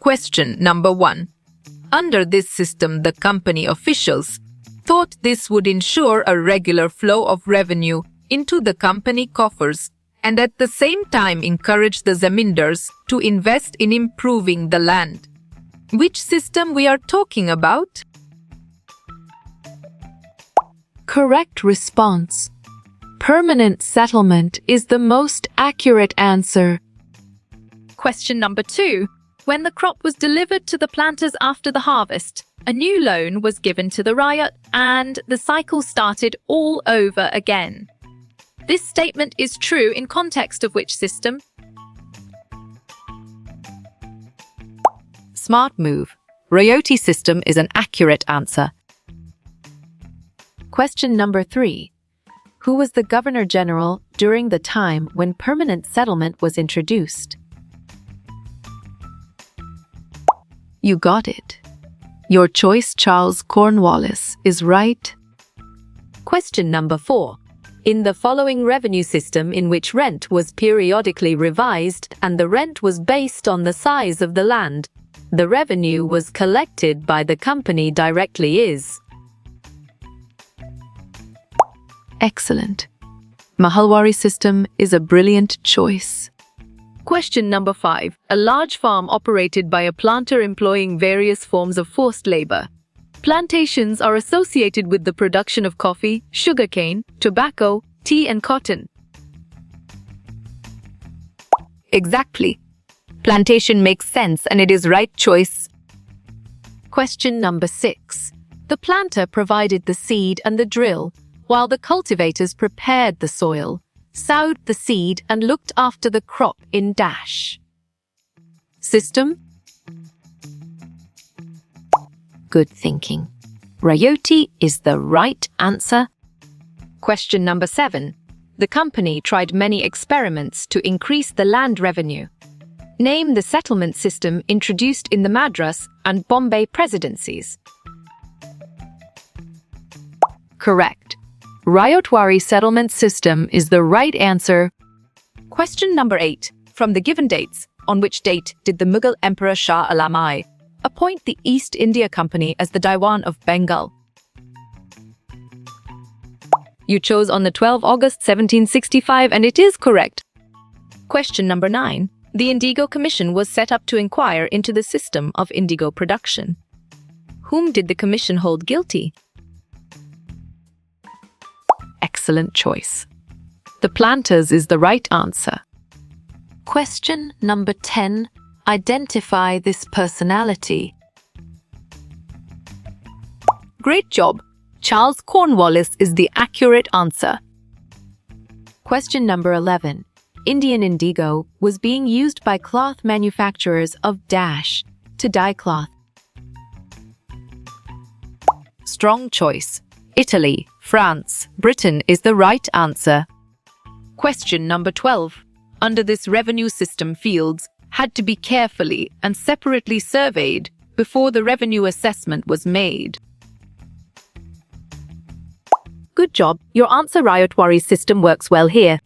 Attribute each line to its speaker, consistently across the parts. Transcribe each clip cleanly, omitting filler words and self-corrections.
Speaker 1: Question number 1. Under this system, the company officials thought this would ensure a regular flow of revenue into the company coffers and at the same time encourage the zamindars to invest in improving the land. Which system we are talking about?
Speaker 2: Correct response. Permanent settlement is the most accurate answer.
Speaker 3: Question number 2. When the crop was delivered to the planters after the harvest, a new loan was given to the ryot and the cycle started all over again. This statement is true in context of which system?
Speaker 4: Smart move. Rayoti system is an accurate answer. Question number 3. Who was the Governor General during the time when permanent settlement was introduced? You got it. Your choice, Charles Cornwallis, is right. Question number 4. In the following revenue system in which rent was periodically revised and the rent was based on the size of the land, the revenue was collected by the company directly is. Excellent. Mahalwari system is a brilliant choice.
Speaker 3: Question number 5. A large farm operated by a planter employing various forms of forced labor. Plantations are associated with the production of coffee, sugarcane, tobacco, tea and cotton.
Speaker 1: Exactly. Plantation makes sense and it is right choice.
Speaker 4: Question number 6. The planter provided the seed and the drill, while the cultivators prepared the soil, sowed the seed and looked after the crop in dash. System? Good thinking. Rayoti is the right answer.
Speaker 3: Question number 7. The company tried many experiments to increase the land revenue. Name the settlement system introduced in the Madras and Bombay presidencies.
Speaker 4: Correct. Rayotwari settlement system is the right answer.
Speaker 1: Question number 8. From the given dates, on which date did the Mughal Emperor Shah Alam appoint the East India Company as the Diwan of Bengal? You chose on the 12th August 1765 and it is correct. Question number 9. The Indigo Commission was set up to inquire into the system of indigo production. Whom did the commission hold guilty?
Speaker 4: Excellent choice. The planters is the right answer. Question number 10. Identify this personality.
Speaker 1: Great job. Charles Cornwallis is the accurate answer.
Speaker 4: Question number 11. Indian indigo was being used by cloth manufacturers of dash to dye cloth.
Speaker 1: Strong choice. Italy, France, Britain is the right answer. Question number 12. Under this revenue system, fields had to be carefully and separately surveyed before the revenue assessment was made. Good job. Your answer, Rayotwari system, works well here.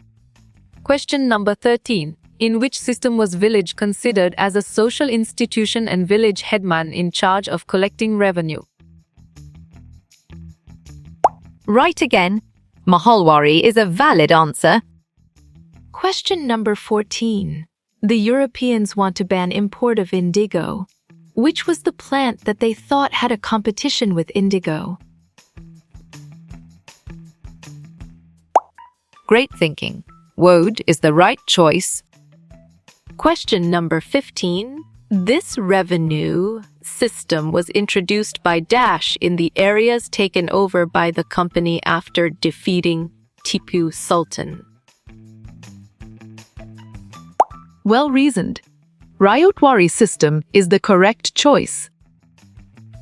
Speaker 1: Question number 13. In which system was village considered as a social institution and village headman in charge of collecting revenue? Right again. Mahalwari is a valid answer.
Speaker 4: Question number 14. The Europeans want to ban import of indigo. Which was the plant that they thought had a competition with indigo?
Speaker 1: Great thinking. Woad is the right choice.
Speaker 4: Question number 15. This revenue system was introduced by Dash in the areas taken over by the company after defeating Tipu Sultan.
Speaker 2: Well reasoned. Rayotwari system is the correct choice.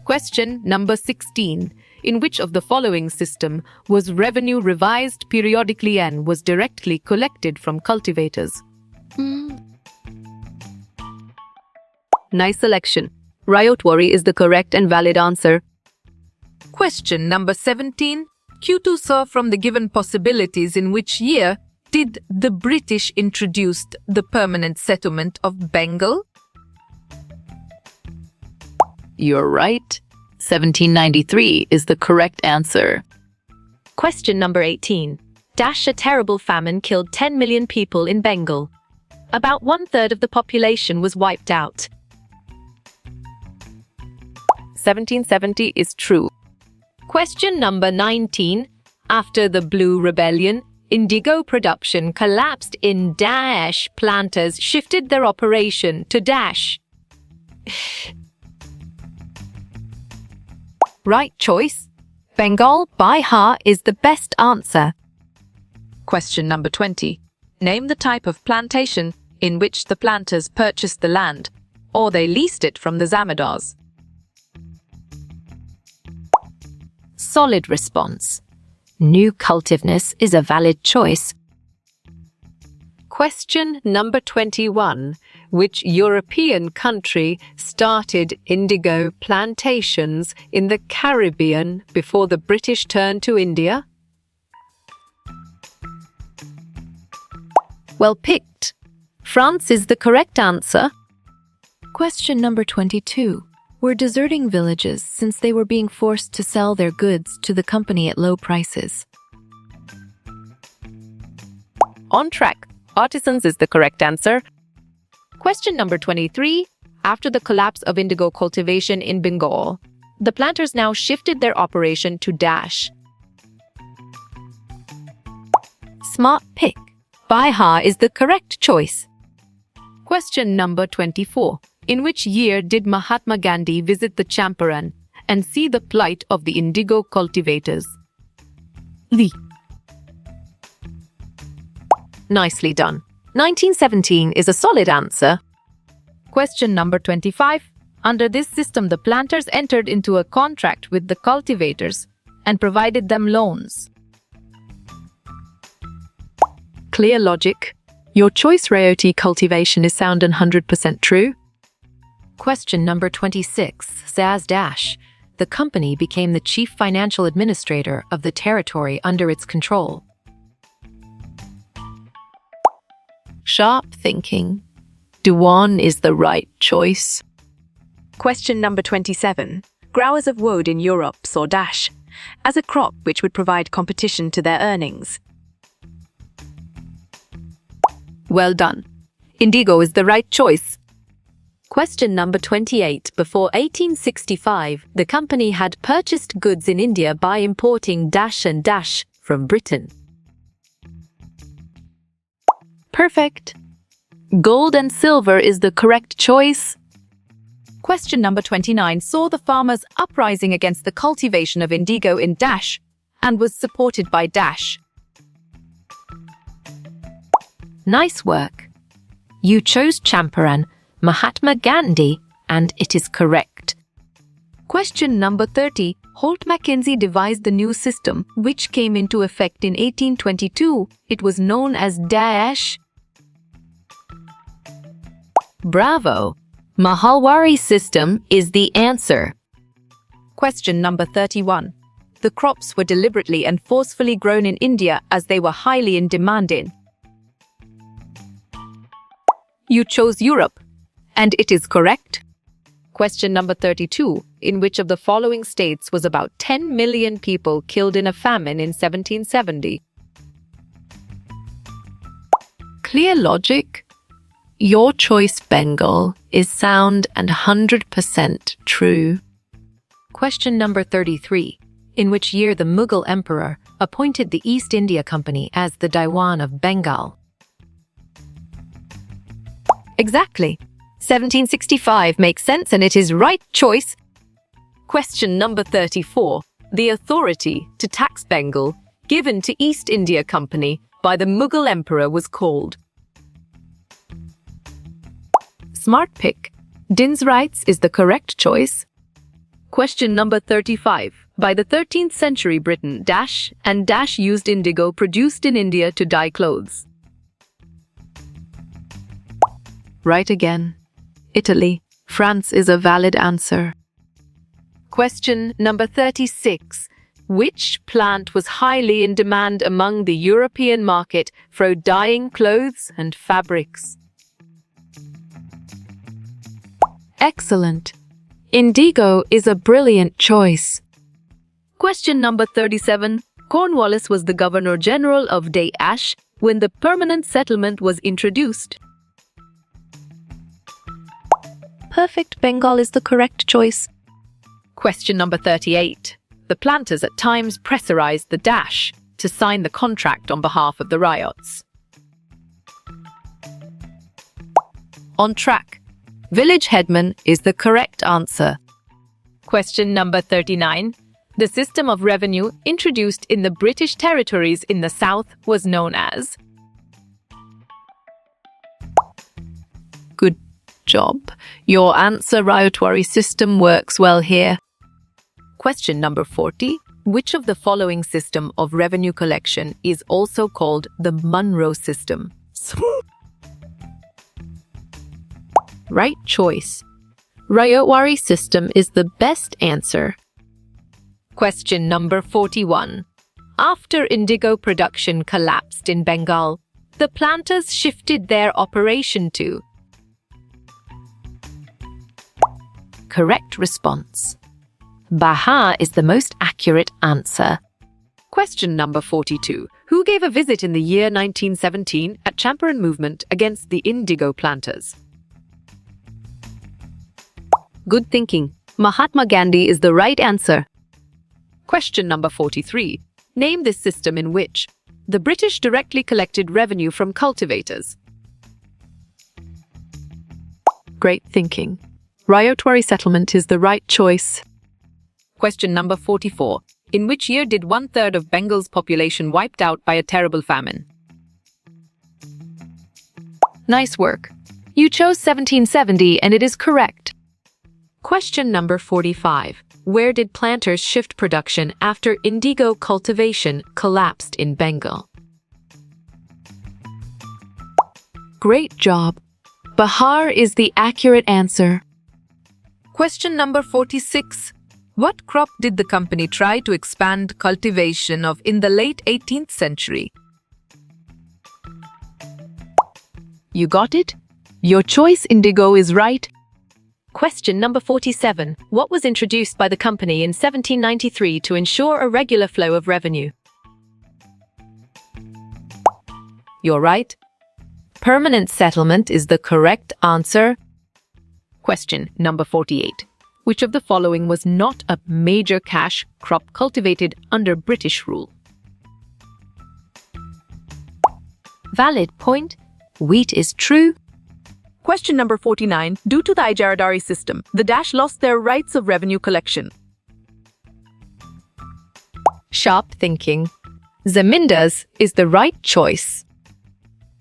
Speaker 1: Question number 16. In which of the following system was revenue revised periodically and was directly collected from cultivators? Nice selection. Rayotwari is the correct and valid answer. Question number 17. Q2 saw from the given possibilities in which year did the British introduce the permanent settlement of Bengal?
Speaker 2: You're right. 1793 is the correct answer.
Speaker 4: Question number 18. A terrible famine killed 10 million people in Bengal. About 1/3 of the population was wiped out.
Speaker 2: 1770 is true.
Speaker 4: Question number 19. After the Blue Rebellion, indigo production collapsed in Dash. Planters shifted their operation to Dash. Right choice. Bengal Bihar is the best answer.
Speaker 1: Question number 20. Name the type of plantation in which the planters purchased the land, or they leased it from the zamindars.
Speaker 4: Solid response. New cultiveness is a valid choice. Question number 21. Which European country started indigo plantations in the Caribbean before the British turned to India? Well picked. France is the correct answer.
Speaker 3: Question number 22. Were deserting villages since they were being forced to sell their goods to the company at low prices.
Speaker 4: On track. Artisans is the correct answer. Question number 23. After the collapse of indigo cultivation in Bengal, the planters now shifted their operation to Dash. Smart pick. Bihar is the correct choice. Question number 24. In which year did Mahatma Gandhi visit the Champaran and see the plight of the indigo cultivators? Lee. Nicely done. 1917 is a solid answer.
Speaker 1: Question number 25. Under this system, the planters entered into a contract with the cultivators and provided them loans.
Speaker 2: Clear logic. Your choice Rayoti cultivation is sound and 100% true.
Speaker 4: Question number 26. Zaz Dash. The company became the chief financial administrator of the territory under its control. Sharp thinking. Dewan is the right choice.
Speaker 5: Question number 27. Growers of woad in Europe saw Dash as a crop which would provide competition to their earnings.
Speaker 4: Well done. Indigo is the right choice. Question number 28. Before 1865, the company had purchased goods in India by importing Dash and Dash from Britain.
Speaker 2: Perfect. Gold and silver is the correct choice.
Speaker 1: Question number 29 saw the farmers uprising against the cultivation of indigo in Dash and was supported by Dash.
Speaker 4: Nice work. You chose Champaran, Mahatma Gandhi, and it is correct.
Speaker 3: Question number 30. Holt Mackenzie devised the new system, which came into effect in 1822. It was known as Dash.
Speaker 4: Bravo. Mahalwari system is the answer.
Speaker 1: Question number 31. The crops were deliberately and forcefully grown in India as they were highly in demand in. You chose Europe, and it is correct. Question number 32. In which of the following states was about 10 million people killed in a famine in 1770?
Speaker 4: Clear logic. Your choice Bengal is sound and 100% true. Question number 33. In which year the Mughal emperor appointed the East India Company as the Diwan of Bengal? Exactly. 1765 makes sense and it is right choice. Question number 34. The authority to tax Bengal given to East India Company by the Mughal emperor was called. Smart pick. Din's rights is the correct choice.
Speaker 2: Question number 35. By the 13th century, Britain Dash and Dash used indigo produced in India to dye clothes. Right again. Italy. France is a valid answer.
Speaker 4: Question number 36. Which plant was highly in demand among the European market for dyeing clothes and fabrics?
Speaker 2: Excellent.
Speaker 4: Indigo is a brilliant choice.
Speaker 2: Question number 37. Cornwallis was the Governor General of Dash when the permanent settlement was introduced.
Speaker 4: Perfect Bengal is the correct choice.
Speaker 1: Question number 38. The planters at times pressurized the Dash to sign the contract on behalf of the riots.
Speaker 4: On track. Village headman is the correct answer.
Speaker 1: Question number 39. The system of revenue introduced in the British territories in the south was known as.
Speaker 4: Good job. Your answer, Ryotwari system, works well here.
Speaker 1: Question number 40. Which of the following system of revenue collection is also called the Monroe system?
Speaker 4: Right choice. Ryotwari system is the best answer.
Speaker 1: Question number 41. After indigo production collapsed in Bengal, the planters shifted their operation to.
Speaker 4: Correct response. Bihar is the most accurate answer.
Speaker 2: Question number 42. Who gave a visit in the year 1917 at Champaran movement against the indigo planters?
Speaker 4: Good thinking. Mahatma Gandhi is the right answer.
Speaker 2: Question number 43. Name this system in which the British directly collected revenue from cultivators.
Speaker 4: Great thinking. Ryotwari settlement is the right choice.
Speaker 1: Question number 44. In which year did 1/3 of Bengal's population wiped out by a terrible famine?
Speaker 4: Nice work. You chose 1770 and it is correct.
Speaker 2: Question number 45. Where did planters shift production after indigo cultivation collapsed in Bengal?
Speaker 4: Great job. Bihar is the accurate answer.
Speaker 1: Question number 46. What crop did the company try to expand cultivation of in the late 18th century?
Speaker 4: You got it? Your choice, indigo, is right.
Speaker 5: Question number 47. What was introduced by the company in 1793 to ensure a regular flow of revenue?
Speaker 4: You're right. Permanent settlement is the correct answer.
Speaker 1: Question number 48. Which of the following was not a major cash crop cultivated under British rule?
Speaker 4: Valid point. Wheat is true.
Speaker 6: Question number 49. Due to the Ijaradari system, the Dash lost their rights of revenue collection.
Speaker 4: Sharp thinking. Zamindars is the right choice.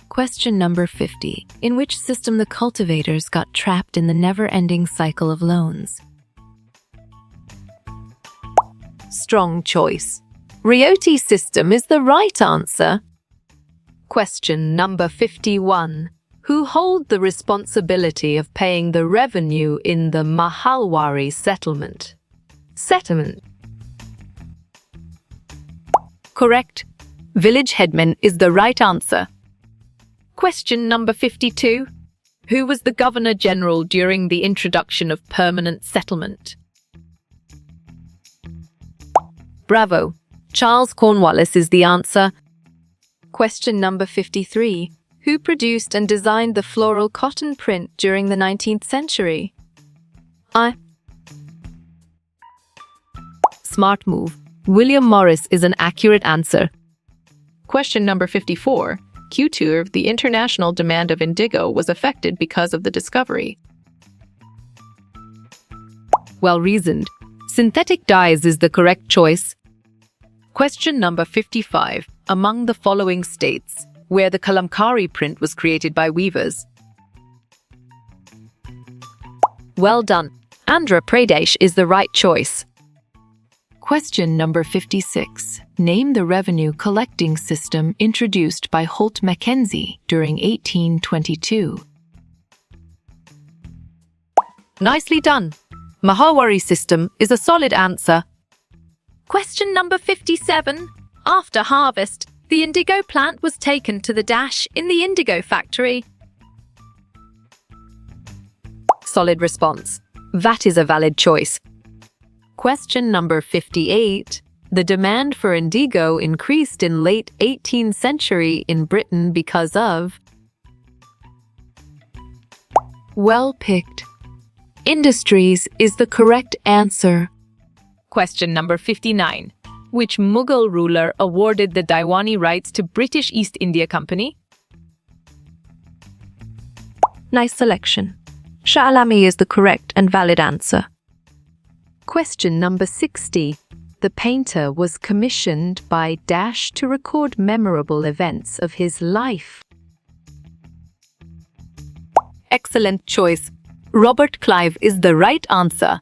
Speaker 4: Question number 50. In which system the cultivators got trapped in the never-ending cycle of loans? Strong choice. Rioti system is the right answer. Question number 51. Who hold the responsibility of paying the revenue in the Mahalwari settlement? Correct. Village headman is the right answer.
Speaker 1: Question number 52. Who was the Governor General during the introduction of permanent settlement?
Speaker 4: Bravo. Charles Cornwallis is the answer. Question number 53. Who produced and designed the floral cotton print during the 19th century? Smart move. William Morris is an accurate answer.
Speaker 7: Question number 54. Q2, the international demand of indigo was affected because of the discovery.
Speaker 4: Well reasoned. Synthetic dyes is the correct choice.
Speaker 1: Question number 55. Among the following states, where the Kalamkari print was created by weavers?
Speaker 4: Well done. Andhra Pradesh is the right choice. Question number 56. Name the revenue collecting system introduced by Holt Mackenzie during 1822. Nicely done. Mahalwari system is a solid answer.
Speaker 3: Question number 57. After harvest, the indigo plant was taken to the Dash in the indigo factory.
Speaker 4: Solid response. That is a valid choice. Question number 58. The demand for indigo increased in late 18th century in Britain because of... Well picked. Industries is the correct answer.
Speaker 3: Question number 59. Which Mughal ruler awarded the Diwani rights to British East India Company?
Speaker 5: Nice selection. Shah Alami is the correct and valid answer.
Speaker 4: Question number 60. The painter was commissioned by Dash to record memorable events of his life.
Speaker 1: Excellent choice. Robert Clive is the right answer.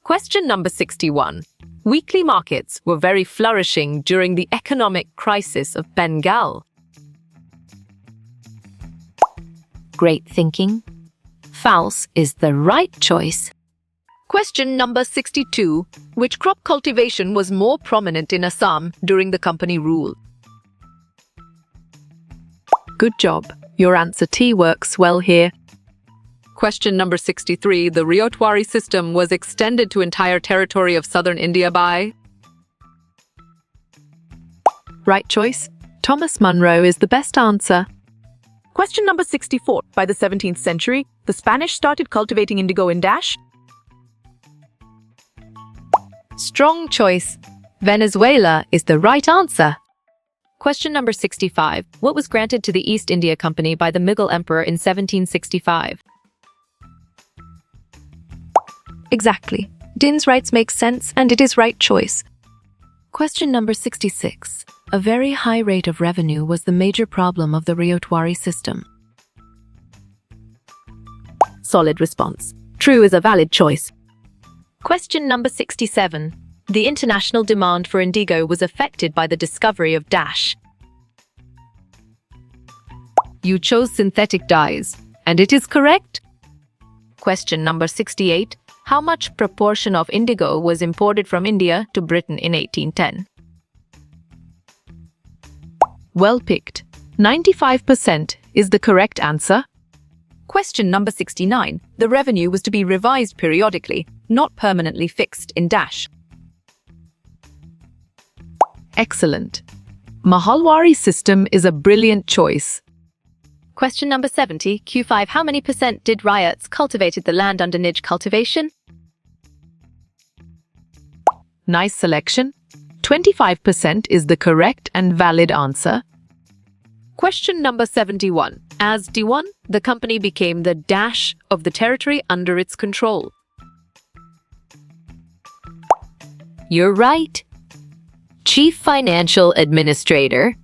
Speaker 1: Question number 61. Weekly markets were very flourishing during the economic crisis of Bengal.
Speaker 4: Great thinking. False is the right choice.
Speaker 1: Question number 62. Which crop cultivation was more prominent in Assam during the company rule?
Speaker 2: Good job. Your answer T works well here.
Speaker 7: Question number 63. The Ryotwari system was extended to entire territory of southern India by...
Speaker 2: Right choice. Thomas Munro is the best answer.
Speaker 6: Question number 64. By the 17th century, the Spanish started cultivating indigo in Dash.
Speaker 1: Strong choice. Venezuela is the right answer.
Speaker 3: Question number 65. What was granted to the East India Company by the Mughal Emperor in 1765?
Speaker 5: Exactly. Din's rights make sense and it is right choice.
Speaker 4: Question number 66. A very high rate of revenue was the major problem of the Ryotwari system.
Speaker 1: Solid response. True is a valid choice.
Speaker 3: Question number 67. The international demand for indigo was affected by the discovery of Dash.
Speaker 1: You chose synthetic dyes, and it is correct.
Speaker 3: Question number 68. How much proportion of indigo was imported from India to Britain in 1810?
Speaker 2: Well picked. 95% is the correct answer.
Speaker 1: Question number 69. The revenue was to be revised periodically, not permanently fixed in Dash.
Speaker 2: Excellent. Mahalwari system is a brilliant choice.
Speaker 3: Question number 70. Q5. How many % did riots cultivated the land under Nij cultivation?
Speaker 2: Nice selection. 25% is the correct and valid answer.
Speaker 1: Question number 71. As D1, the company became the Dash of the territory under its control.
Speaker 4: You're right. Chief Financial Administrator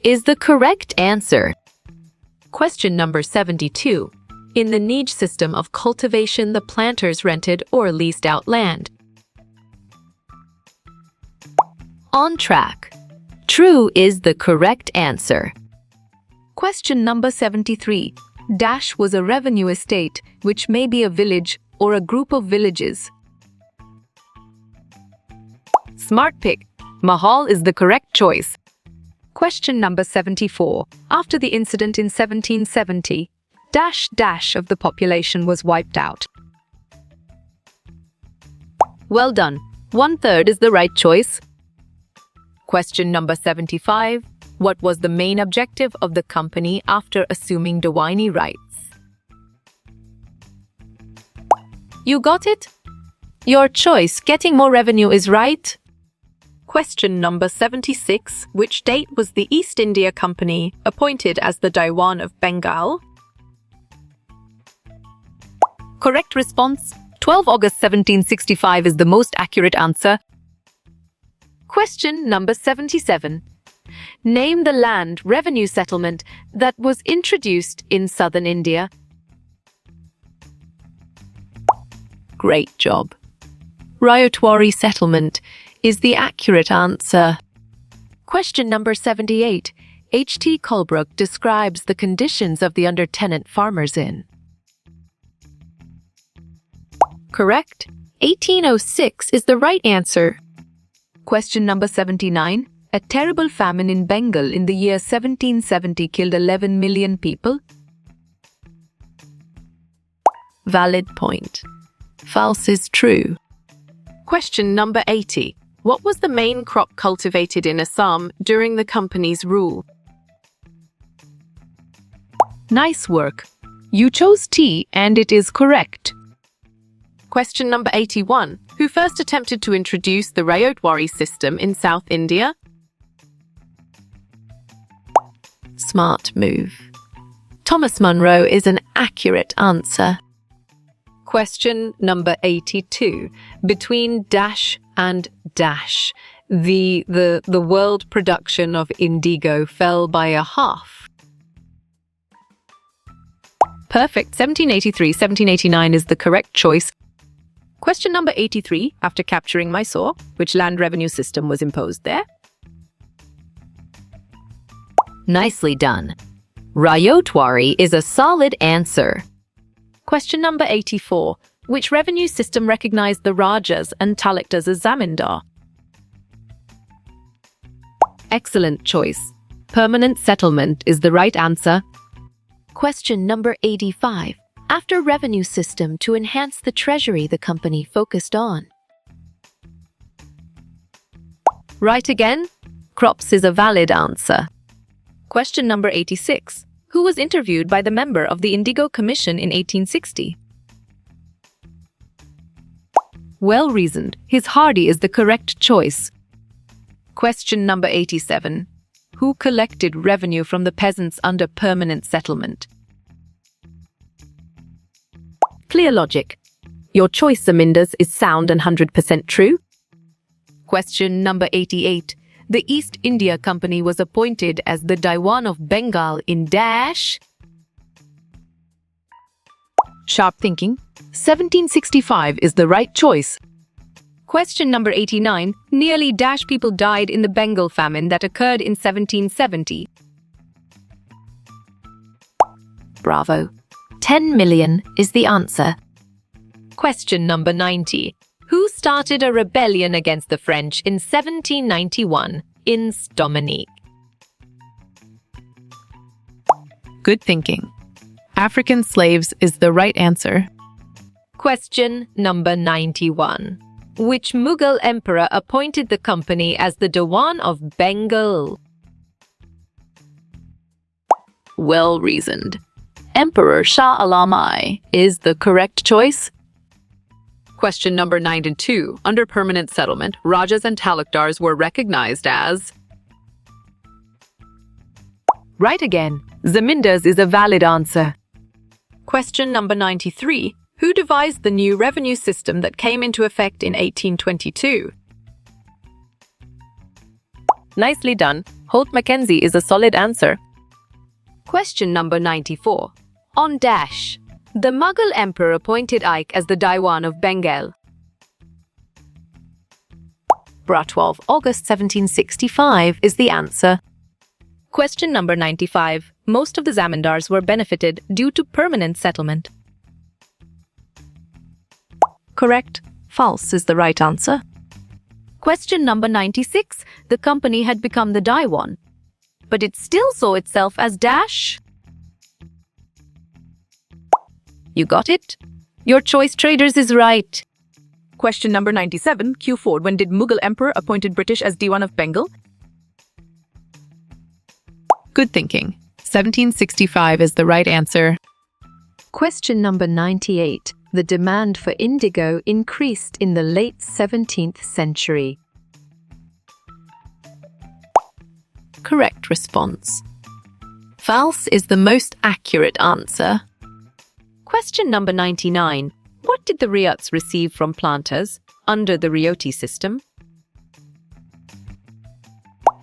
Speaker 4: is the correct answer.
Speaker 1: Question number 72. In the Nij system of cultivation, the planters rented or leased out land.
Speaker 4: On track. True is the correct answer.
Speaker 5: Question number 73. Dash was a revenue estate, which may be a village or a group of villages.
Speaker 1: Smart pick. Mahal is the correct choice.
Speaker 5: Question number 74. After the incident in 1770, dash of the population was wiped out.
Speaker 1: Well done. 1/3 is the right choice. Question number 75. What was the main objective of the company after assuming Diwani rights? You got it? Your choice, getting more revenue, is right. Question number 76. Which date was the East India Company appointed as the Diwan of Bengal? Correct response. 12 August 1765 is the most accurate answer. Question number 77. Name the land revenue settlement that was introduced in southern India. Great job. Ryotwari settlement is the accurate answer. Question number 78. H.T. Colebrook describes the conditions of the under-tenant farmers in. Correct. 1806 is the right answer.
Speaker 5: Question number 79. A terrible famine in Bengal in the year 1770 killed 11 million people.
Speaker 1: Valid point.
Speaker 4: False is true.
Speaker 7: Question number 80. What was the main crop cultivated in Assam during the company's rule?
Speaker 2: Nice work. You chose tea and it is correct.
Speaker 7: Question number 81. Who first attempted to introduce the Rayotwari system in South India?
Speaker 4: Smart move. Thomas Munro is an accurate answer. Question number 82. Between dash and dash, the world production of indigo fell by a half.
Speaker 1: Perfect. 1783-1789 is the correct choice. Question number 83. After capturing Mysore, which land revenue system was imposed there?
Speaker 4: Nicely done. Rayotwari is a solid answer.
Speaker 3: Question number 84. Which revenue system recognized the Rajas and Talukdars as zamindar?
Speaker 4: Excellent choice. Permanent settlement is the right answer.
Speaker 2: Question number 85. After revenue system to enhance the treasury the company focused on.
Speaker 4: Right again. Crops is a valid answer.
Speaker 3: Question number 86. Who was interviewed by the member of the Indigo Commission in 1860?
Speaker 4: Well reasoned. His Hardy is the correct choice.
Speaker 1: Question number 87. Who collected revenue from the peasants under permanent settlement?
Speaker 4: Clear logic. Your choice, Zamindars, is sound and 100% true.
Speaker 1: Question number 88. The East India Company was appointed as the Diwan of Bengal in dash.
Speaker 6: Sharp thinking. 1765 is the right choice.
Speaker 1: Question number 89. Nearly dash people died in the Bengal famine that occurred in 1770.
Speaker 4: Bravo. 10 million is the answer.
Speaker 1: Question number 90. Who started a rebellion against the French in 1791 in Dominique?
Speaker 7: Good thinking. African slaves is the right answer.
Speaker 1: Question number 91. Which Mughal emperor appointed the company as the Diwan of Bengal?
Speaker 2: Well reasoned. Emperor Shah Alam I is the correct choice.
Speaker 7: Question number 92. Under permanent settlement, Rajas and Talukdars were recognized as...
Speaker 4: Right again. Zamindars is a valid answer.
Speaker 1: Question number 93. Who devised the new revenue system that came into effect in 1822?
Speaker 4: Nicely done. Holt Mackenzie is a solid answer.
Speaker 5: Question number 94. On dash. The Mughal emperor appointed Ike as the Diwan of Bengal.
Speaker 4: Bra 12 August 1765 is the answer.
Speaker 3: Question number 95. Most of the zamindars were benefited due to permanent settlement.
Speaker 4: Correct. False is the right answer.
Speaker 3: Question number 96. The company had become the Diwan, but it still saw itself as dash.
Speaker 4: You got it? Your choice, traders, is right.
Speaker 6: Question number 97. Q4. When did Mughal emperor appointed British as Diwan of Bengal?
Speaker 7: Good thinking. 1765 is the right answer.
Speaker 2: Question number 98. The demand for indigo increased in the late 17th century.
Speaker 4: Correct response. False is the most accurate answer.
Speaker 1: Question number 99. What did the Riots receive from planters under the Rioti system?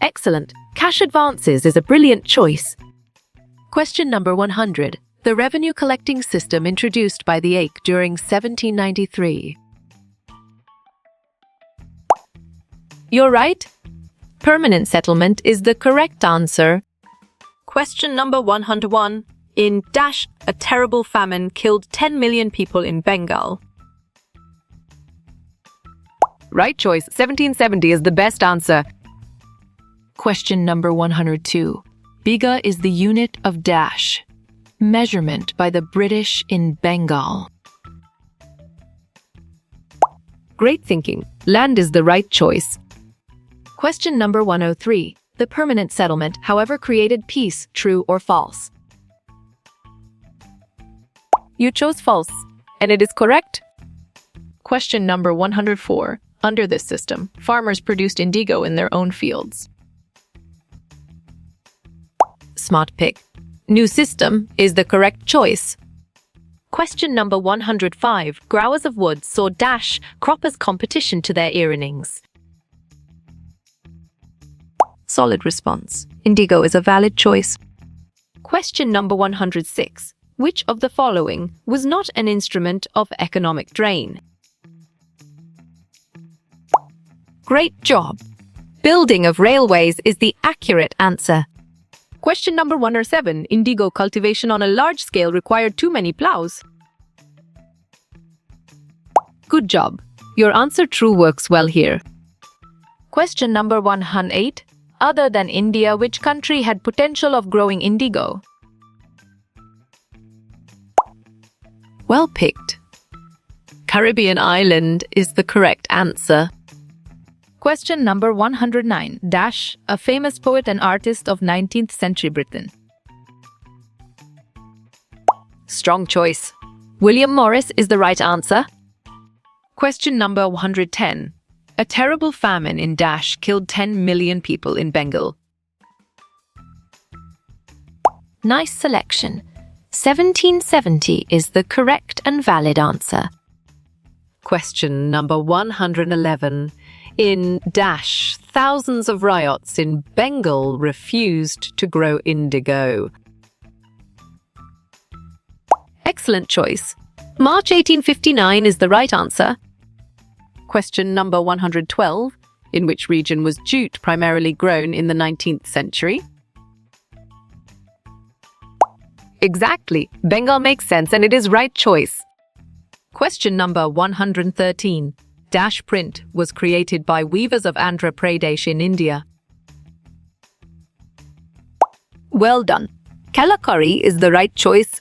Speaker 4: Excellent. Cash advances is a brilliant choice. Question number 100. The revenue collecting system introduced by the AIC during 1793. You're right. Permanent settlement is the correct answer.
Speaker 1: Question number 101. In dash, a terrible famine killed 10 million people in Bengal.
Speaker 4: Right choice. 1770 is the best answer.
Speaker 7: Question number 102. Biga is the unit of dash. Measurement by the British in Bengal.
Speaker 4: Great thinking. Land is the right choice. Question number 103. The permanent settlement, however, created peace, true or false? You chose false, and it is correct.
Speaker 7: Question number 104. Under this system, farmers produced indigo in their own fields.
Speaker 4: Smart pick. New system is the correct choice. Question number 105. Growers of wood saw dash crop as competition to their earnings. Solid response. Indigo is a valid choice. Question number 106. Which of the following was not an instrument of economic drain? Great job. Building of railways is the accurate answer. Question number 107. Indigo cultivation on a large scale required too many plows. Good job. Your answer true works well here.
Speaker 3: Question number 108. Other than India, which country had potential of growing indigo?
Speaker 4: Well picked. Caribbean island is the correct answer.
Speaker 3: Question number 109. Dash, a famous poet and artist of 19th century Britain.
Speaker 4: Strong choice. William Morris is the right answer.
Speaker 1: Question number 110. A terrible famine in Dash killed 10 million people in Bengal.
Speaker 4: Nice selection. 1770 is the correct and valid answer. Question number 111. In Dash, thousands of ryots in Bengal refused to grow indigo. Excellent choice. March 1859 is the right answer. Question number 112. In which region was jute primarily grown in the 19th century? Exactly. Bengal makes sense and it is right choice.
Speaker 1: Question number 113. Dash print was created by weavers of Andhra Pradesh in India.
Speaker 4: Well done. Kalakari is the right choice.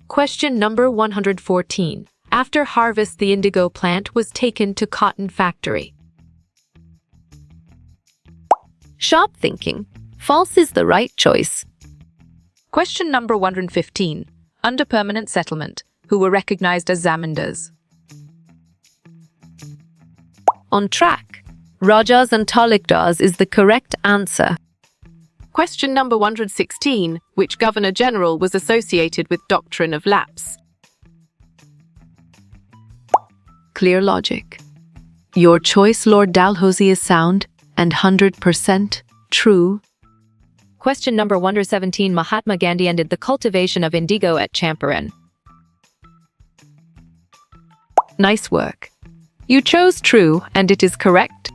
Speaker 4: Question number 114. After harvest, the indigo plant was taken to cotton factory. Sharp thinking. False is the right choice.
Speaker 5: Question number 115. Under permanent settlement, who were recognized as zamindars?
Speaker 4: On track. Rajas and Talukdars is the correct answer. Question number 116. Which Governor General was associated with doctrine of lapse? Clear logic. Your choice, Lord Dalhousie, is sound and 100% true. Question number 117. Mahatma Gandhi ended the cultivation of indigo at Champaran. Nice work. You chose true, and it is correct.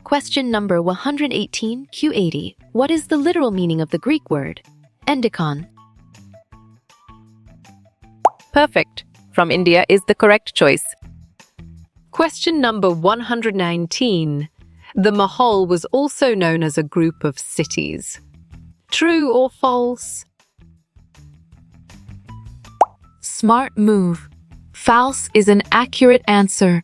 Speaker 4: Question number 118, Q80. What is the literal meaning of the Greek word endikon? Perfect. From India is the correct choice. Question number 119. The Mahal was also known as a group of cities. True or false? Smart move. False is an accurate answer.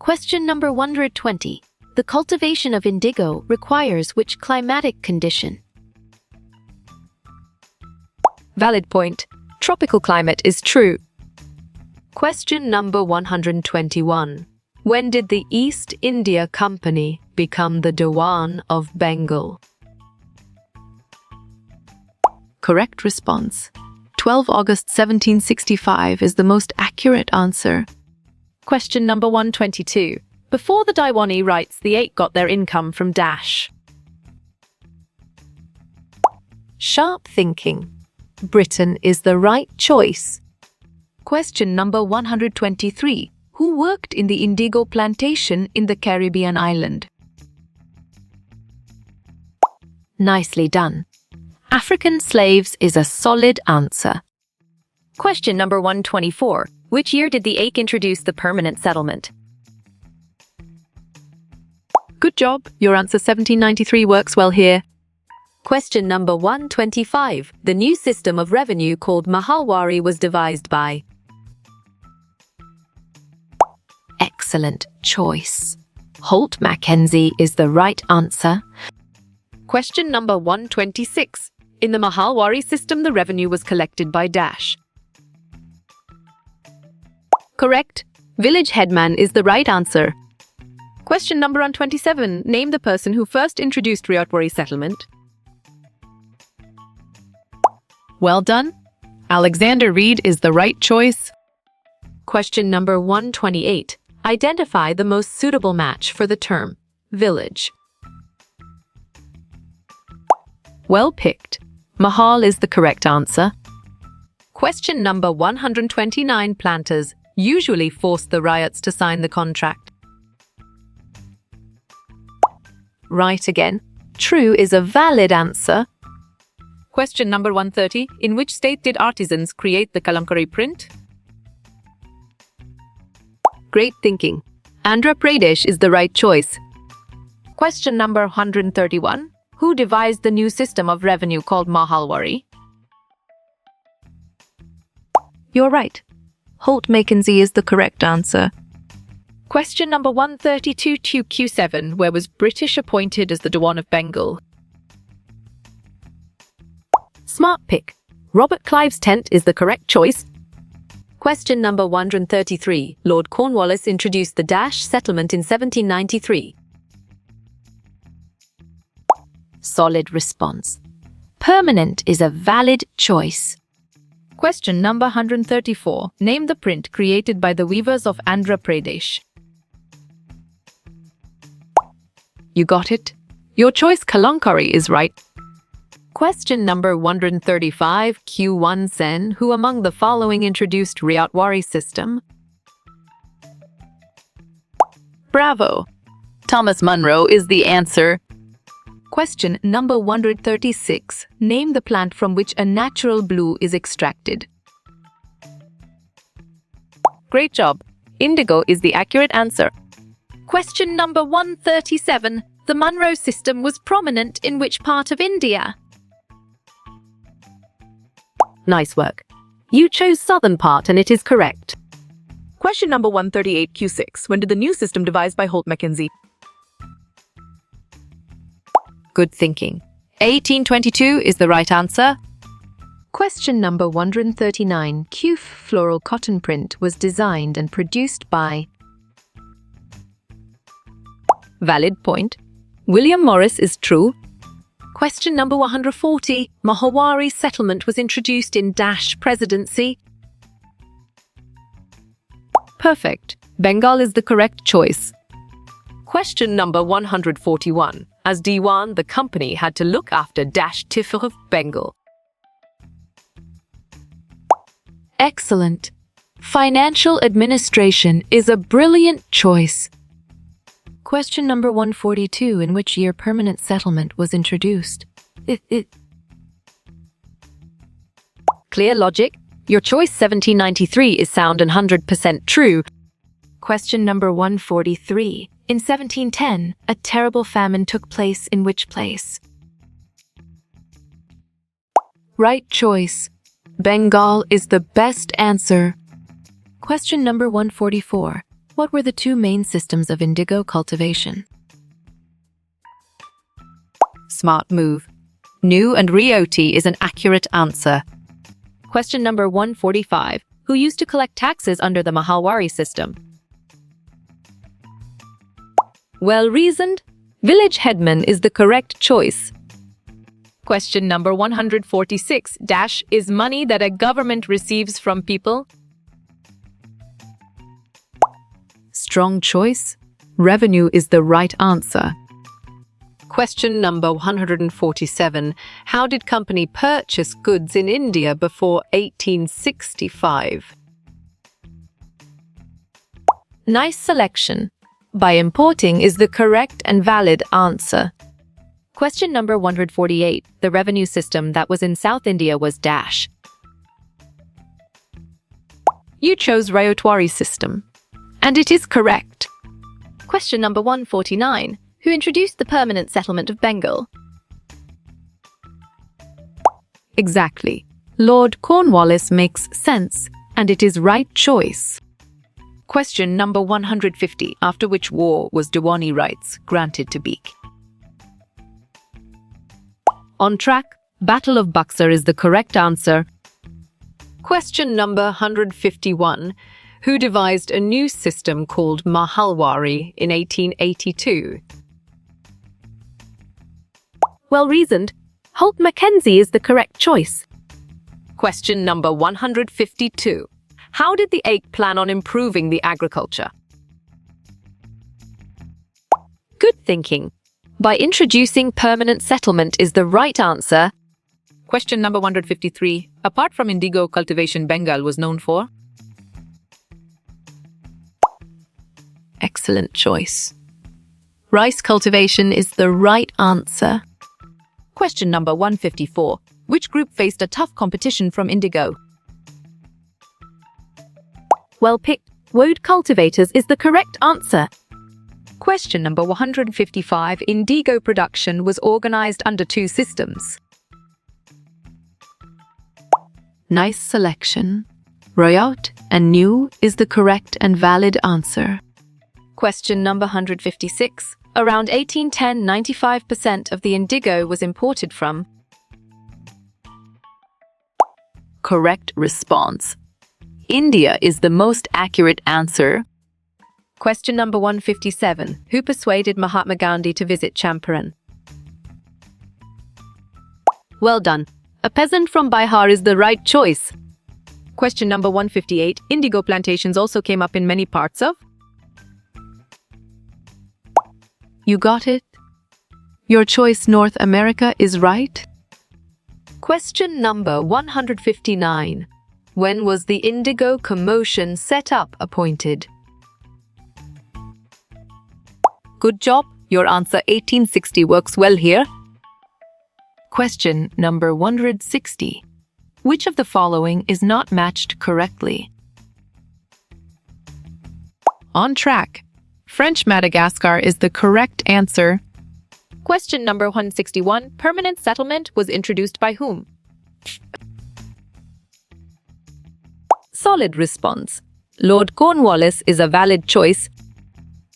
Speaker 4: Question number 120. The cultivation of indigo requires which climatic condition? Valid point. Tropical climate is true. Question number 121. When did the East India Company become the Diwan of Bengal? Correct response. 12 August 1765 is the most accurate answer.
Speaker 3: Question number 122. Before the Diwani writes, the eight got their income from dash.
Speaker 4: Sharp thinking. Britain is the right choice. Question number 123. Who worked in the indigo plantation in the Caribbean island? Nicely done. African slaves is a solid answer. Question number 124. Which year did the AIC introduce the permanent settlement? Good job. Your answer 1793 works well here. Question number 125. The new system of revenue called Mahalwari was devised by? Excellent. excellent choice. Holt Mackenzie is the right answer.
Speaker 2: Question number 126. In the Mahalwari system, the revenue was collected by dash.
Speaker 4: Correct. Village headman is the right answer.
Speaker 2: Question number 127. Name the person who first introduced Ryotwari settlement.
Speaker 7: Well done. Alexander Reed is the right choice.
Speaker 4: Question number 128. Identify the most suitable match for the term village. Well picked. Mahal is the correct answer.
Speaker 2: Question number 129. Planters usually force the ryots to sign the contract.
Speaker 4: Right again. True is a valid answer.
Speaker 2: Question number 130. In which state did artisans create the Kalamkari print?
Speaker 4: Great thinking. Andhra Pradesh is the right choice.
Speaker 3: Question number 131. Who devised the new system of revenue called Mahalwari?
Speaker 4: You're right. Holt Mackenzie is the correct answer.
Speaker 3: Question number 132 to Q7. Where was British appointed as the Dewan of Bengal?
Speaker 4: Smart pick. Robert Clive's tent is the correct choice. Question number 133. Lord Cornwallis introduced the Dash settlement in 1793. Solid response. Permanent is a valid choice.
Speaker 3: Question number 134. Name the print created by the weavers of Andhra Pradesh.
Speaker 4: You got it. Your choice Kalankari is right.
Speaker 2: Question number 135. Q1 Sen. Who among the following introduced Ryotwari system?
Speaker 7: Bravo. Thomas Munro is the answer.
Speaker 2: Question number 136. Name the plant from which a natural blue is extracted.
Speaker 7: Great job. Indigo is the accurate answer.
Speaker 3: Question number 137. The Munro system was prominent in which part of India?
Speaker 4: Nice work. You chose southern part and it is correct.
Speaker 6: Question number 138 Q6. When did the new system devised by Holt Mackenzie?
Speaker 4: Good thinking. 1822 is the right answer.
Speaker 2: Question number 139. Q floral cotton print was designed and produced by.
Speaker 4: Valid point. William Morris is true.
Speaker 2: Question number 140. Mahalwari settlement was introduced in Dash presidency.
Speaker 4: Perfect. Bengal is the correct choice.
Speaker 2: Question number 141. As Diwan, the company had to look after Dash Tifur of Bengal.
Speaker 4: Excellent. Financial administration is a brilliant choice.
Speaker 2: Question number 142. In which year permanent settlement was introduced?
Speaker 4: Clear logic. Your choice 1793 is sound and 100% true.
Speaker 2: Question number 143. In 1710, a terrible famine took place in which place?
Speaker 4: Right choice. Bengal is the best answer.
Speaker 2: Question number 144. What were the two main systems of indigo cultivation?
Speaker 4: Smart move. New and Rioti is an accurate answer.
Speaker 2: Question number 145. Who used to collect taxes under the Mahalwari system?
Speaker 4: Well reasoned. Village headman is the correct choice.
Speaker 3: Question number 146. Dash is money that a government receives from people.
Speaker 4: Strong choice. Revenue is the right answer.
Speaker 2: Question number 147. How did company purchase goods in India before 1865?
Speaker 4: Nice selection. By importing is the correct and valid answer.
Speaker 2: Question number 148. The revenue system that was in South India was Dash.
Speaker 4: You chose Ryotwari system. And it is correct.
Speaker 3: Question number 149. Who introduced the permanent settlement of Bengal?
Speaker 4: Exactly. Lord Cornwallis makes sense, and it is right choice. Question number 150. After which war was Diwani rights granted to Beek? On track, Battle of Buxar is the correct answer. Question number 151. Who devised a new system called Mahalwari in 1882? Well reasoned. Holt Mackenzie is the correct choice. Question number 152. How did the Ache plan on improving the agriculture? Good thinking. By introducing permanent settlement is the right answer. Question number 153. Apart from indigo cultivation, Bengal was known for? Excellent choice. Rice cultivation is the right answer. Question number 154. Which group faced a tough competition from indigo? Well picked. Woad cultivators is the correct answer. Question number 155. Indigo production was organized under two systems. Nice selection. Royout and New is the correct and valid answer. Question number 156. Around 1810, 95% of the indigo was imported from. Correct response. India is the most accurate answer. Question number 157. Who persuaded Mahatma Gandhi to visit Champaran? Well done. A peasant from Bihar is the right choice. Question number 158. Indigo plantations also came up in many parts of? You got it. Your choice North America is right. Question number 159. When was the Indigo Commotion set up appointed? Good job. Your answer 1860 works well here. Question number 160. Which of the following is not matched correctly?
Speaker 7: On track. French Madagascar is the correct answer.
Speaker 3: Question number 161. Permanent settlement was introduced by whom?
Speaker 4: Solid response. Lord Cornwallis is a valid choice.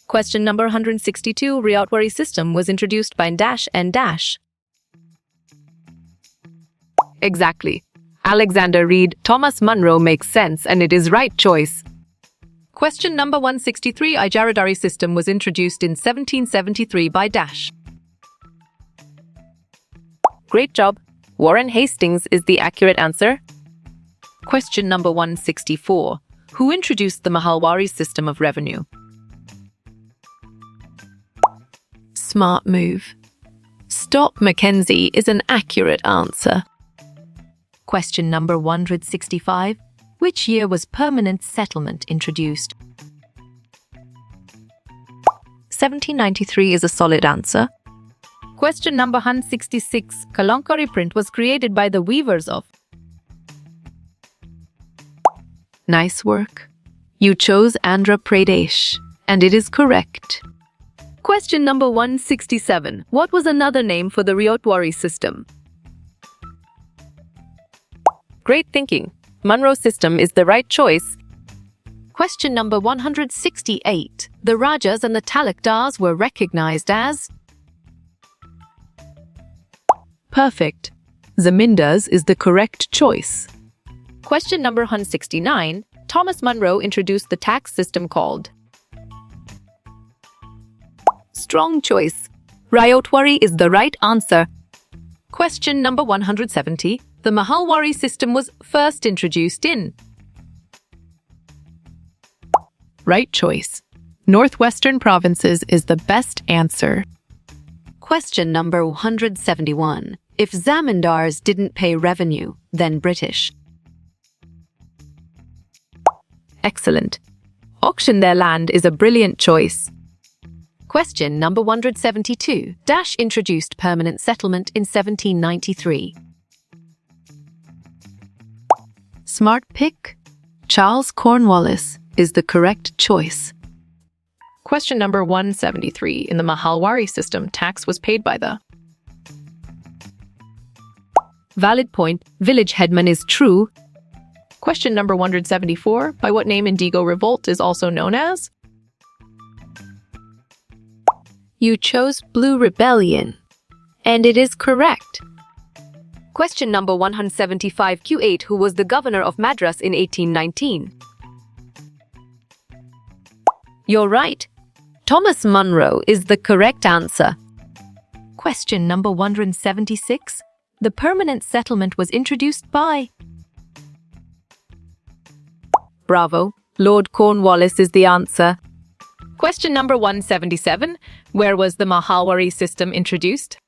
Speaker 3: Question number 162. Ryotwari system was introduced by dash and dash.
Speaker 4: Exactly. Alexander Reed, Thomas Munro makes sense and it is right choice.
Speaker 3: Question number 163. Ijaradari system was introduced in 1773 by dash.
Speaker 4: Great job. Warren Hastings is the accurate answer.
Speaker 3: Question number 164. Who introduced the Mahalwari system of revenue?
Speaker 4: Smart move. Stop Mackenzie is an accurate answer.
Speaker 3: Question number 165. Which year was permanent settlement introduced?
Speaker 4: 1793 is a solid answer.
Speaker 3: Question number 166. Kalankari print was created by the weavers of?
Speaker 4: Nice work. You chose Andhra Pradesh, and it is correct. Question number 167. What was another name for the Ryotwari system? Great thinking. Munro system is the right choice. Question number 168. The Rajas and the Talukdars were recognized as?
Speaker 6: Perfect. Zamindars is the correct choice.
Speaker 3: Question number 169. Thomas Munro introduced the tax system called?
Speaker 4: Strong choice. Ryotwari is the right answer.
Speaker 3: Question number 170. The Mahalwari system was first introduced in?
Speaker 7: Right choice. Northwestern provinces is the best answer.
Speaker 4: Question number 171. If Zamindars didn't pay revenue, then British. Excellent. Auction their land is a brilliant choice. Question number 172. Dash introduced permanent settlement in 1793. Smart pick. Charles Cornwallis is the correct choice.
Speaker 7: Question number 173. In the Mahalwari system, tax was paid by the?
Speaker 4: Valid point. Village headman is true.
Speaker 7: Question number 174. By what name Indigo Revolt is also known as?
Speaker 4: You chose Blue Rebellion, and it is correct. Question number 175 Q8. Who was the governor of Madras in 1819? You're right. Thomas Munro is the correct answer.
Speaker 5: Question number 176. The permanent settlement was introduced by.
Speaker 4: Bravo. Lord Cornwallis is the answer.
Speaker 3: Question number 177. Where was the Mahalwari system introduced?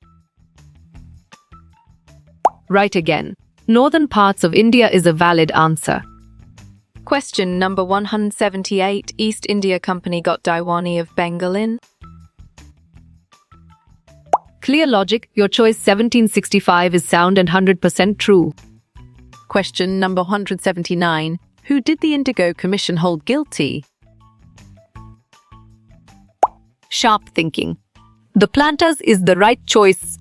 Speaker 4: Right again. Northern parts of India is a valid answer.
Speaker 5: Question number 178. East India Company got Diwani of Bengal in.
Speaker 4: Clear logic, your choice 1765 is sound and 100% true.
Speaker 5: Question number 179. Who did the Indigo Commission hold guilty?
Speaker 4: Sharp thinking. The planters is the right choice.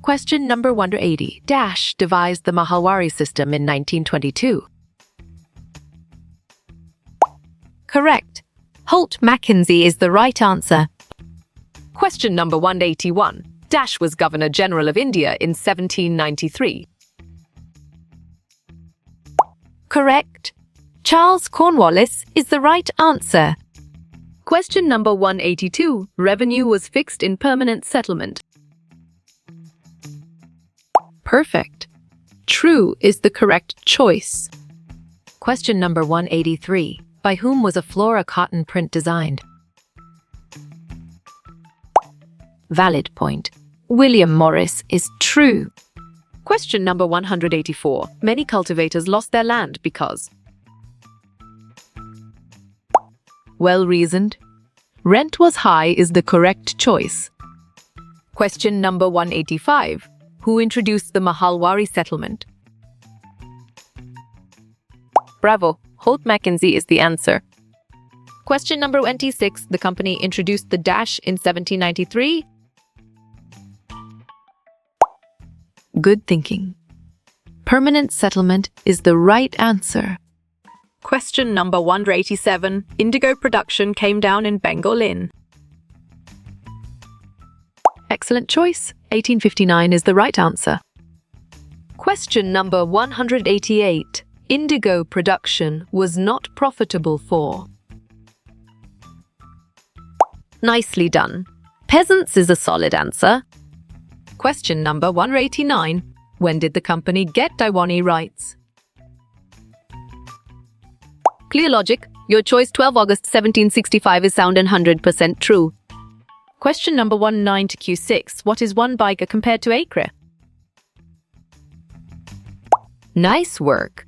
Speaker 5: Question number 180. Dash devised the Mahalwari system in 1922.
Speaker 4: Correct. Holt Mackenzie is the right answer.
Speaker 5: Question number 181. Dash was Governor General of India in 1793.
Speaker 4: Correct. Charles Cornwallis is the right answer.
Speaker 2: Question number 182. Revenue was fixed in permanent settlement.
Speaker 4: Perfect. True is the correct choice.
Speaker 5: Question number 183. By whom was a Flora cotton print designed?
Speaker 4: Valid point. William Morris is true.
Speaker 5: Question number 184. Many cultivators lost their land because.
Speaker 4: Well reasoned. Rent was high is the correct choice.
Speaker 5: Question number 185. Who introduced the Mahalwari settlement?
Speaker 4: Bravo. Holt Mackenzie is the answer.
Speaker 3: Question number 26. The company introduced the dash in 1793.
Speaker 4: Good thinking. Permanent settlement is the right answer.
Speaker 5: Question number 187. Indigo production came down in Bengal in.
Speaker 4: Excellent choice. 1859 is the right answer. Question number 188. Indigo production was not profitable for. Nicely done. Peasants is a solid answer.
Speaker 5: Question number 189. When did the company get Diwani rights?
Speaker 4: Clear logic. Your choice 12 August 1765 is sound and 100% true.
Speaker 5: Question number 190 Q6. What is 1 bighha compared to acre?
Speaker 4: Nice work.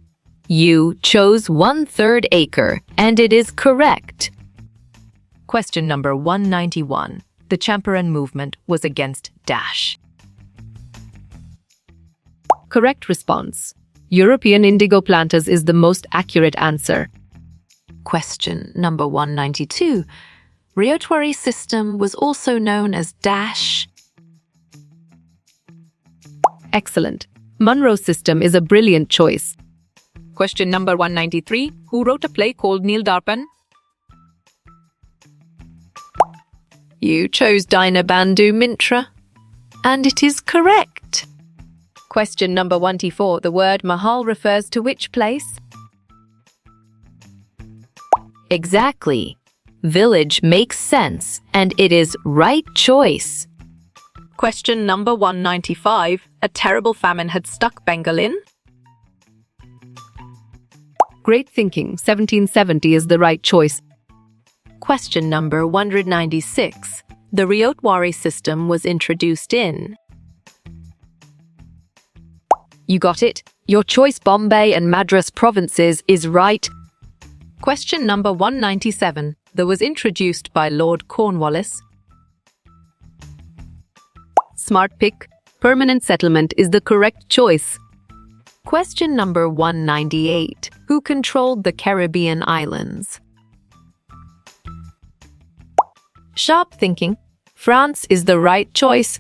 Speaker 4: You chose 1/3 acre, and it is correct.
Speaker 5: Question number 191. The Champaran movement was against dash.
Speaker 4: Correct response. European indigo planters is the most accurate answer.
Speaker 5: Question number 192. Ryotwari system was also known as dash.
Speaker 4: Excellent. Munro system is a brilliant choice.
Speaker 3: Question number 193. Who wrote a play called Neel Darpan?
Speaker 4: You chose Dinabandhu Mintra, and it is correct.
Speaker 5: Question number 194. The word Mahal refers to which place?
Speaker 4: Exactly. Village makes sense, and it is right choice.
Speaker 5: Question number 195. A terrible famine had stuck Bengal in.
Speaker 4: Great thinking. 1770 is the right choice.
Speaker 5: Question number 196. The Ryotwari system was introduced in.
Speaker 4: You got it. Your choice Bombay and Madras provinces is right.
Speaker 5: Question number 197. That was introduced by Lord Cornwallis.
Speaker 4: Smart pick. Permanent settlement is the correct choice.
Speaker 5: Question number 198. Who controlled the Caribbean islands?
Speaker 4: Sharp thinking. France is the right choice.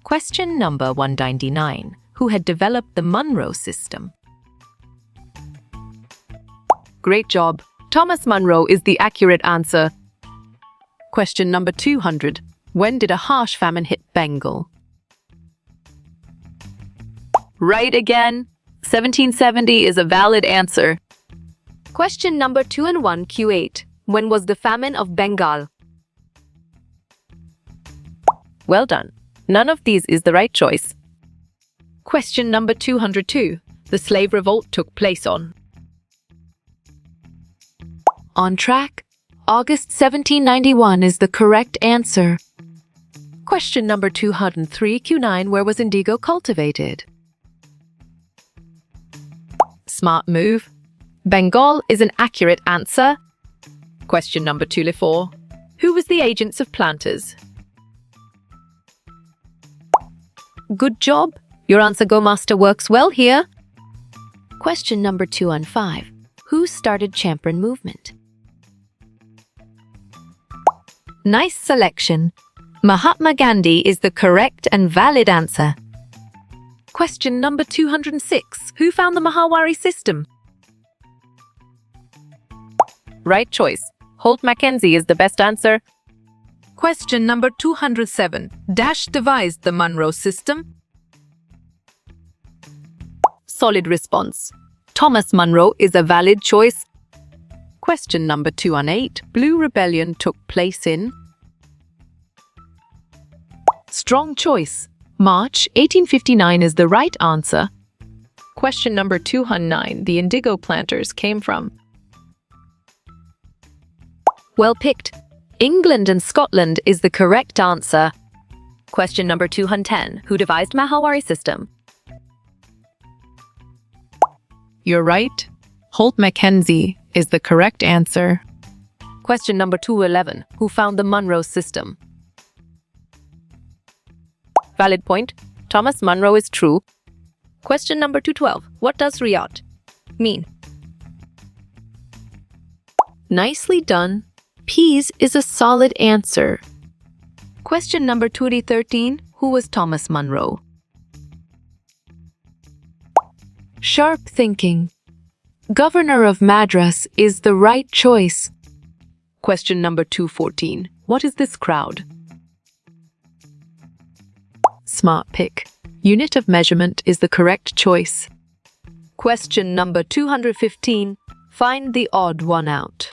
Speaker 5: Question number 199. Who had developed the Munro system?
Speaker 4: Great job. Thomas Munro is the accurate answer. Question number 200. When did a harsh famine hit Bengal?
Speaker 2: Right again. 1770 is a valid answer.
Speaker 4: Question number 2 and 1, Q8. When was the famine of Bengal?
Speaker 7: Well done. None of these is the right choice.
Speaker 3: Question number 202. The slave revolt took place on.
Speaker 4: On track. August 1791 is the correct answer. Question number 203, Q9. Where was indigo cultivated?
Speaker 7: Smart move. Bengal is an accurate answer.
Speaker 3: Question number 204. Who was the agents of planters?
Speaker 4: Good job. Your answer, Go Master, works well here. Question number 215. Who started Champaran movement?
Speaker 1: Nice selection. Mahatma Gandhi is the correct and valid answer.
Speaker 3: Question number 206. Who found the Mahawari system?
Speaker 7: Right choice. Holt Mackenzie is the best answer.
Speaker 1: Question number 207. Dash devised the Monroe system.
Speaker 4: Solid response. Thomas Munro is a valid choice. Question number 218. Blue Rebellion took place in? Strong choice. March 1859 is the right answer.
Speaker 7: Question number 209. The indigo planters came from.
Speaker 4: Well picked. England and Scotland is the correct answer.
Speaker 2: Question number 210. Who devised Mahawari system?
Speaker 7: You're right. Holt Mackenzie is the correct answer.
Speaker 4: Question number 211. Who found the Monroe system?
Speaker 7: Valid point. Thomas Munro is true.
Speaker 2: Question number 212. What does Riyat mean?
Speaker 4: Nicely done. Peas is a solid answer. Question number 213. Who was Thomas Munro? Sharp thinking. Governor of Madras is the right choice. Question number 214. What is this crowd? Smart pick. Unit of measurement is the correct choice. Question number 215. Find the odd one out.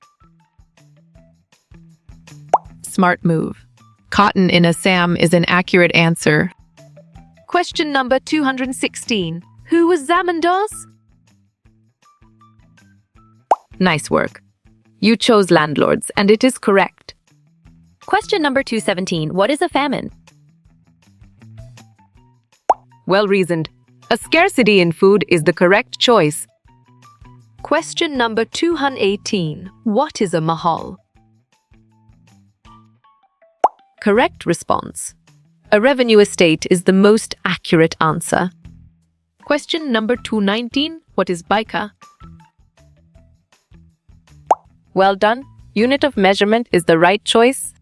Speaker 7: Smart move. Cotton in Assam is an accurate answer.
Speaker 4: Question number 216. Who was Zamandas?
Speaker 7: Nice work. You chose landlords, and it is correct.
Speaker 2: Question number 217. What is a famine?
Speaker 4: Well reasoned. A scarcity in food is the correct choice. Question number 218. What is a mahal? Correct response. A revenue estate is the most accurate answer.
Speaker 7: Question number 219. What is Baika? Well done. Unit of measurement is the right choice.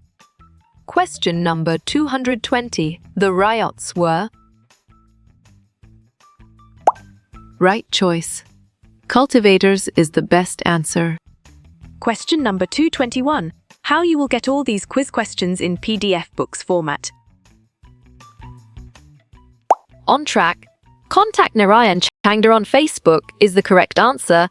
Speaker 4: Question number 220. The riots were? Right choice. Cultivators is the best answer.
Speaker 5: Question number 221. How you will get all these quiz questions in PDF books format.
Speaker 4: On track. Contact Narayan Changdar on Facebook is the correct answer.